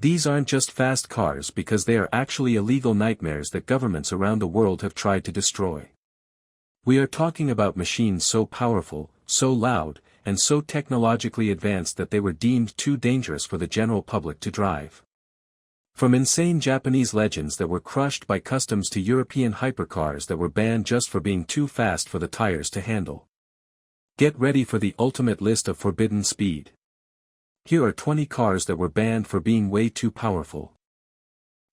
These aren't just fast cars because they are actually illegal nightmares that governments around the world have tried to destroy. We are talking about machines so powerful, so loud, and so technologically advanced that they were deemed too dangerous for the general public to drive. From insane Japanese legends that were crushed by customs to European hypercars that were banned just for being too fast for the tires to handle. Get ready for the ultimate list of forbidden speed. Here are 20 cars that were banned for being way too powerful.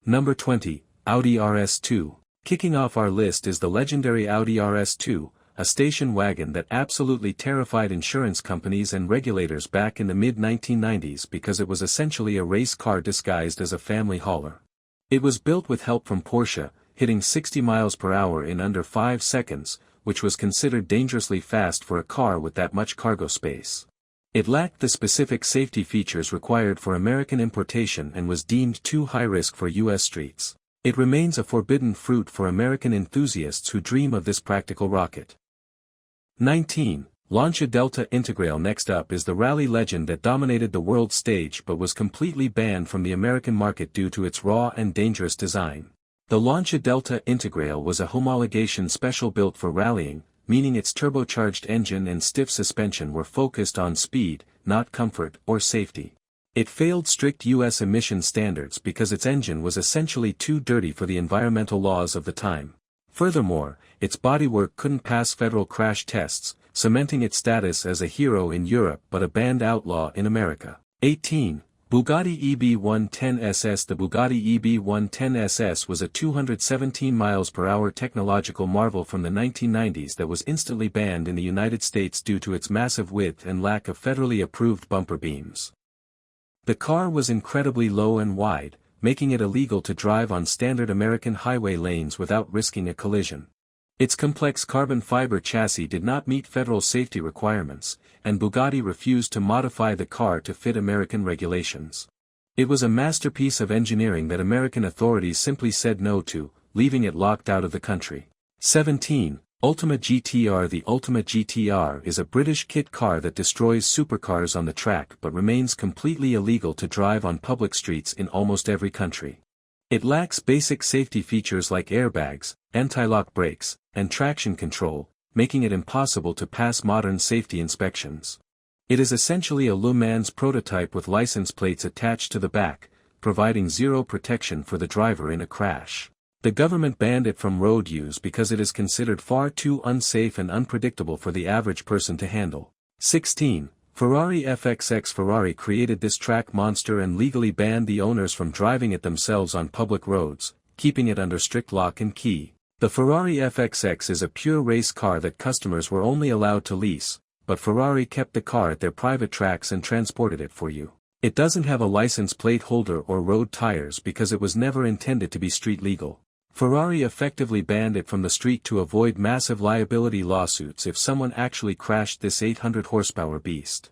Number 20, Audi RS2. Kicking off our list is the legendary Audi RS2, a station wagon that absolutely terrified insurance companies and regulators back in the mid-1990s because it was essentially a race car disguised as a family hauler. It was built with help from Porsche, hitting 60 miles per hour in under 5 seconds, which was considered dangerously fast for a car with that much cargo space. It lacked the specific safety features required for American importation and was deemed too high risk for U.S. streets. It remains a forbidden fruit for American enthusiasts who dream of this practical rocket. 19. Lancia Delta Integrale. Next up is the rally legend that dominated the world stage but was completely banned from the American market due to its raw and dangerous design. The Lancia Delta Integrale was a homologation special built for rallying, meaning its turbocharged engine and stiff suspension were focused on speed, not comfort or safety. It failed strict U.S. emission standards because its engine was essentially too dirty for the environmental laws of the time. Furthermore, its bodywork couldn't pass federal crash tests, cementing its status as a hero in Europe but a banned outlaw in America. 18. Bugatti EB110 SS. The Bugatti EB110 SS was a 217 miles per hour technological marvel from the 1990s that was instantly banned in the United States due to its massive width and lack of federally approved bumper beams. The car was incredibly low and wide, making it illegal to drive on standard American highway lanes without risking a collision. Its complex carbon fiber chassis did not meet federal safety requirements, and Bugatti refused to modify the car to fit American regulations. It was a masterpiece of engineering that American authorities simply said no to, leaving it locked out of the country. 17. Ultima GTR. The Ultima GTR is a British kit car that destroys supercars on the track but remains completely illegal to drive on public streets in almost every country. It lacks basic safety features like airbags, anti-lock brakes, and traction control, making it impossible to pass modern safety inspections. It is essentially a Le Mans prototype with license plates attached to the back, providing zero protection for the driver in a crash. The government banned it from road use because it is considered far too unsafe and unpredictable for the average person to handle. 16. Ferrari FXX. Ferrari created this track monster and legally banned the owners from driving it themselves on public roads, keeping it under strict lock and key. The Ferrari FXX is a pure race car that customers were only allowed to lease, but Ferrari kept the car at their private tracks and transported it for you. It doesn't have a license plate holder or road tires because it was never intended to be street legal. Ferrari effectively banned it from the street to avoid massive liability lawsuits if someone actually crashed this 800 horsepower beast.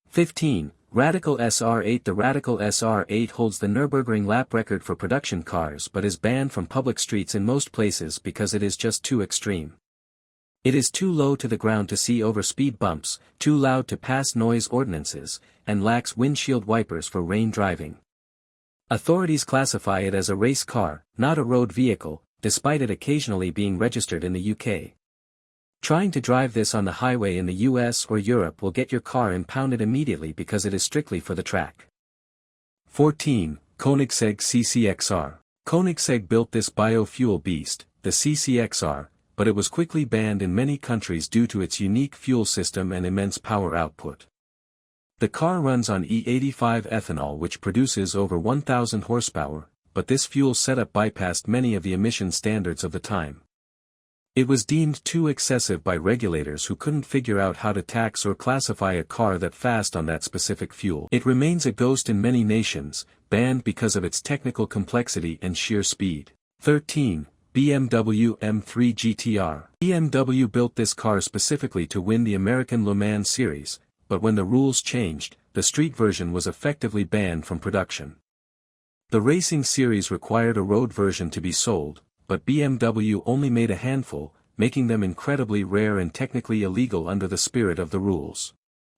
15. Radical SR8. The Radical SR8 holds the Nürburgring lap record for production cars but is banned from public streets in most places because it is just too extreme. It is too low to the ground to see over speed bumps, too loud to pass noise ordinances, and lacks windshield wipers for rain driving. Authorities classify it as a race car, not a road vehicle, despite it occasionally being registered in the UK. Trying to drive this on the highway in the US or Europe will get your car impounded immediately because it is strictly for the track. 14. Koenigsegg CCXR. Koenigsegg built this biofuel beast, the CCXR, but it was quickly banned in many countries due to its unique fuel system and immense power output. The car runs on E85 ethanol which produces over 1,000 horsepower, but this fuel setup bypassed many of the emission standards of the time. It was deemed too excessive by regulators who couldn't figure out how to tax or classify a car that fast on that specific fuel. It remains a ghost in many nations, banned because of its technical complexity and sheer speed. 13. BMW M3 GTR. BMW built this car specifically to win the American Le Mans series, but when the rules changed, the street version was effectively banned from production. The racing series required a road version to be sold, but BMW only made a handful, making them incredibly rare and technically illegal under the spirit of the rules.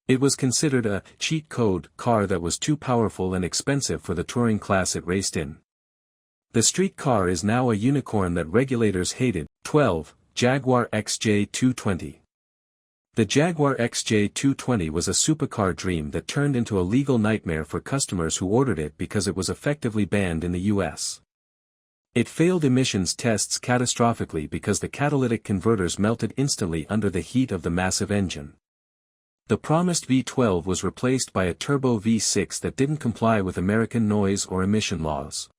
It was considered a cheat code car that was too powerful and expensive for the touring class it raced in. The street car is now a unicorn that regulators hated. 12. Jaguar XJ220. The Jaguar XJ220 was a supercar dream that turned into a legal nightmare for customers who ordered it because it was effectively banned in the US. It failed emissions tests catastrophically because the catalytic converters melted instantly under the heat of the massive engine. The promised V12 was replaced by a turbo V6 that didn't comply with American noise or emission laws.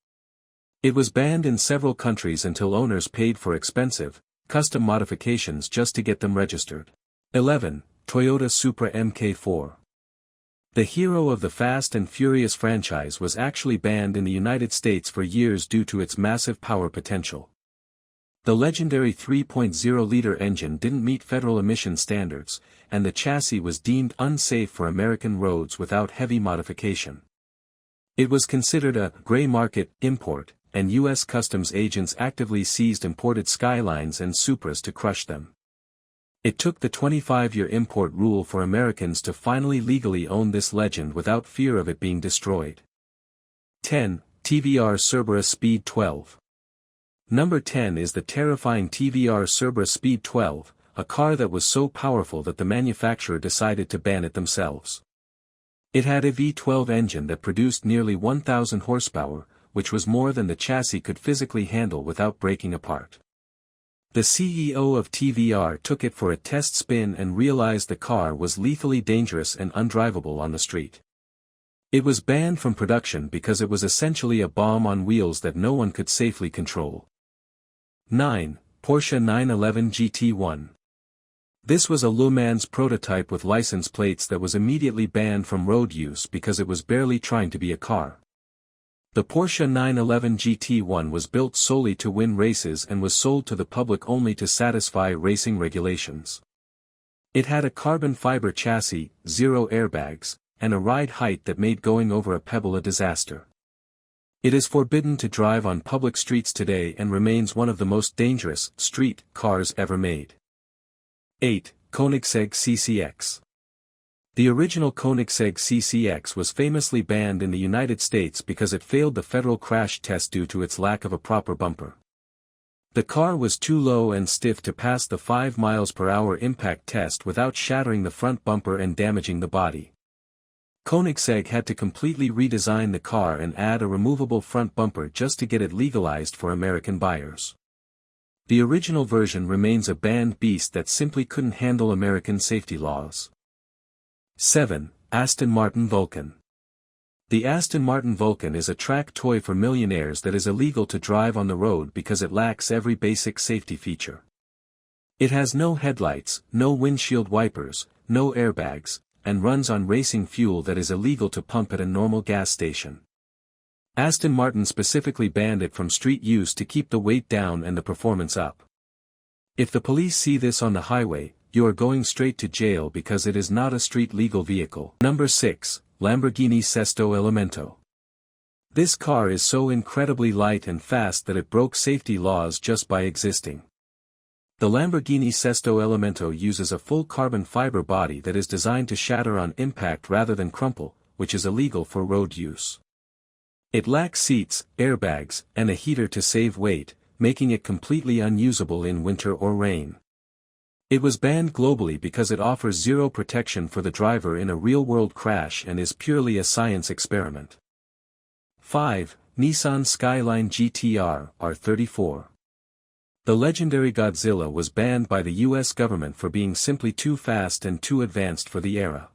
It was banned in several countries until owners paid for expensive, custom modifications just to get them registered. 11. Toyota Supra Mk4. The hero of the Fast and Furious franchise was actually banned in the United States for years due to its massive power potential. The legendary 3.0-liter engine didn't meet federal emission standards, and the chassis was deemed unsafe for American roads without heavy modification. It was considered a gray market import, and U.S. customs agents actively seized imported Skylines and Supras to crush them. It took the 25-year import rule for Americans to finally legally own this legend without fear of it being destroyed. 10. TVR Cerbera Speed 12. Number 10 is the terrifying TVR Cerbera Speed 12, a car that was so powerful that the manufacturer decided to ban it themselves. It had a V12 engine that produced nearly 1,000 horsepower, which was more than the chassis could physically handle without breaking apart. The CEO of TVR took it for a test spin and realized the car was lethally dangerous and undrivable on the street. It was banned from production because it was essentially a bomb on wheels that no one could safely control. 9. Porsche 911 GT1. This was a Le Mans prototype with license plates that was immediately banned from road use because it was barely trying to be a car. The Porsche 911 GT1 was built solely to win races and was sold to the public only to satisfy racing regulations. It had a carbon fiber chassis, 0 airbags, and a ride height that made going over a pebble a disaster. It is forbidden to drive on public streets today and remains one of the most dangerous street cars ever made. 8. Koenigsegg CCX. The original Koenigsegg CCX was famously banned in the United States because it failed the federal crash test due to its lack of a proper bumper. The car was too low and stiff to pass the 5 mph impact test without shattering the front bumper and damaging the body. Koenigsegg had to completely redesign the car and add a removable front bumper just to get it legalized for American buyers. The original version remains a banned beast that simply couldn't handle American safety laws. 7. Aston Martin Vulcan. The Aston Martin Vulcan is a track toy for millionaires that is illegal to drive on the road because it lacks every basic safety feature. It has no headlights, no windshield wipers, no airbags, and runs on racing fuel that is illegal to pump at a normal gas station. Aston Martin specifically banned it from street use to keep the weight down and the performance up. If the police see this on the highway, you are going straight to jail because it is not a street-legal vehicle. Number 6. Lamborghini Sesto Elemento. This car is so incredibly light and fast that it broke safety laws just by existing. The Lamborghini Sesto Elemento uses a full carbon fiber body that is designed to shatter on impact rather than crumple, which is illegal for road use. It lacks seats, airbags, and a heater to save weight, making it completely unusable in winter or rain. It was banned globally because it offers zero protection for the driver in a real-world crash and is purely a science experiment. 5. Nissan Skyline GT-R R34. The legendary Godzilla was banned by the US government for being simply too fast and too advanced for the era.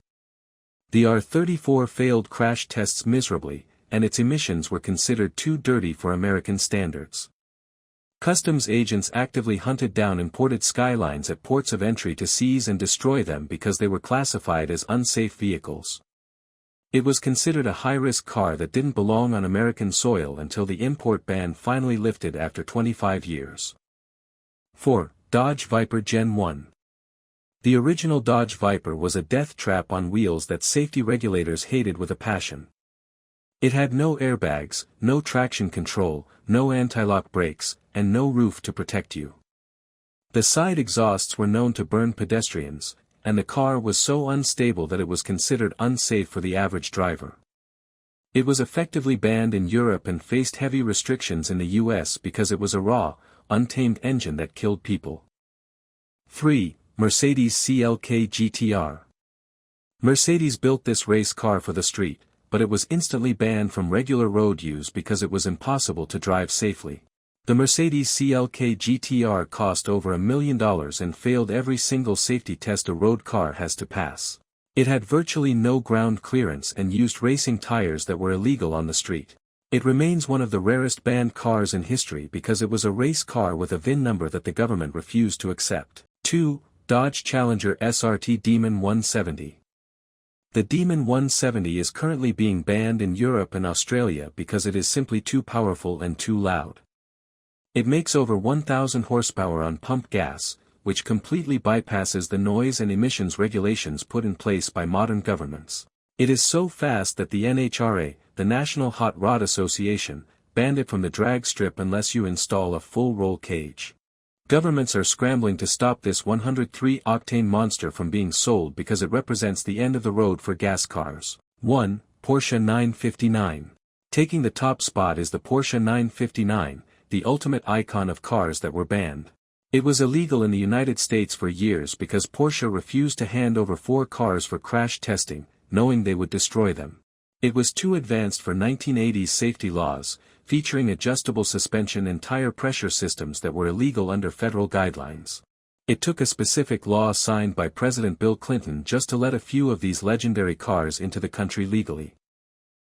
The R34 failed crash tests miserably, and its emissions were considered too dirty for American standards. Customs agents actively hunted down imported Skylines at ports of entry to seize and destroy them because they were classified as unsafe vehicles. It was considered a high-risk car that didn't belong on American soil until the import ban finally lifted after 25 years. 4. Dodge Viper Gen 1. The original Dodge Viper was a death trap on wheels that safety regulators hated with a passion. It had no airbags, no traction control, no anti-lock brakes, and no roof to protect you. The side exhausts were known to burn pedestrians, and the car was so unstable that it was considered unsafe for the average driver. It was effectively banned in Europe and faced heavy restrictions in the US because it was a raw, untamed engine that killed people. 3. Mercedes CLK GTR. Mercedes built this race car for the street, but it was instantly banned from regular road use because it was impossible to drive safely. The Mercedes CLK GTR cost over $1 million and failed every single safety test a road car has to pass. It had virtually no ground clearance and used racing tires that were illegal on the street. It remains one of the rarest banned cars in history because it was a race car with a VIN number that the government refused to accept. 2. Dodge Challenger SRT Demon 170. The Demon 170 is currently being banned in Europe and Australia because it is simply too powerful and too loud. It makes over 1,000 horsepower on pump gas, which completely bypasses the noise and emissions regulations put in place by modern governments. It is so fast that the NHRA, the National Hot Rod Association, banned it from the drag strip unless you install a full roll cage. Governments are scrambling to stop this 103-octane monster from being sold because it represents the end of the road for gas cars. 1. Porsche 959. Taking the top spot is the Porsche 959, the ultimate icon of cars that were banned. It was illegal in the United States for years because Porsche refused to hand over 4 cars for crash testing, knowing they would destroy them. It was too advanced for 1980s safety laws, featuring adjustable suspension and tire pressure systems that were illegal under federal guidelines. It took a specific law signed by President Bill Clinton just to let a few of these legendary cars into the country legally.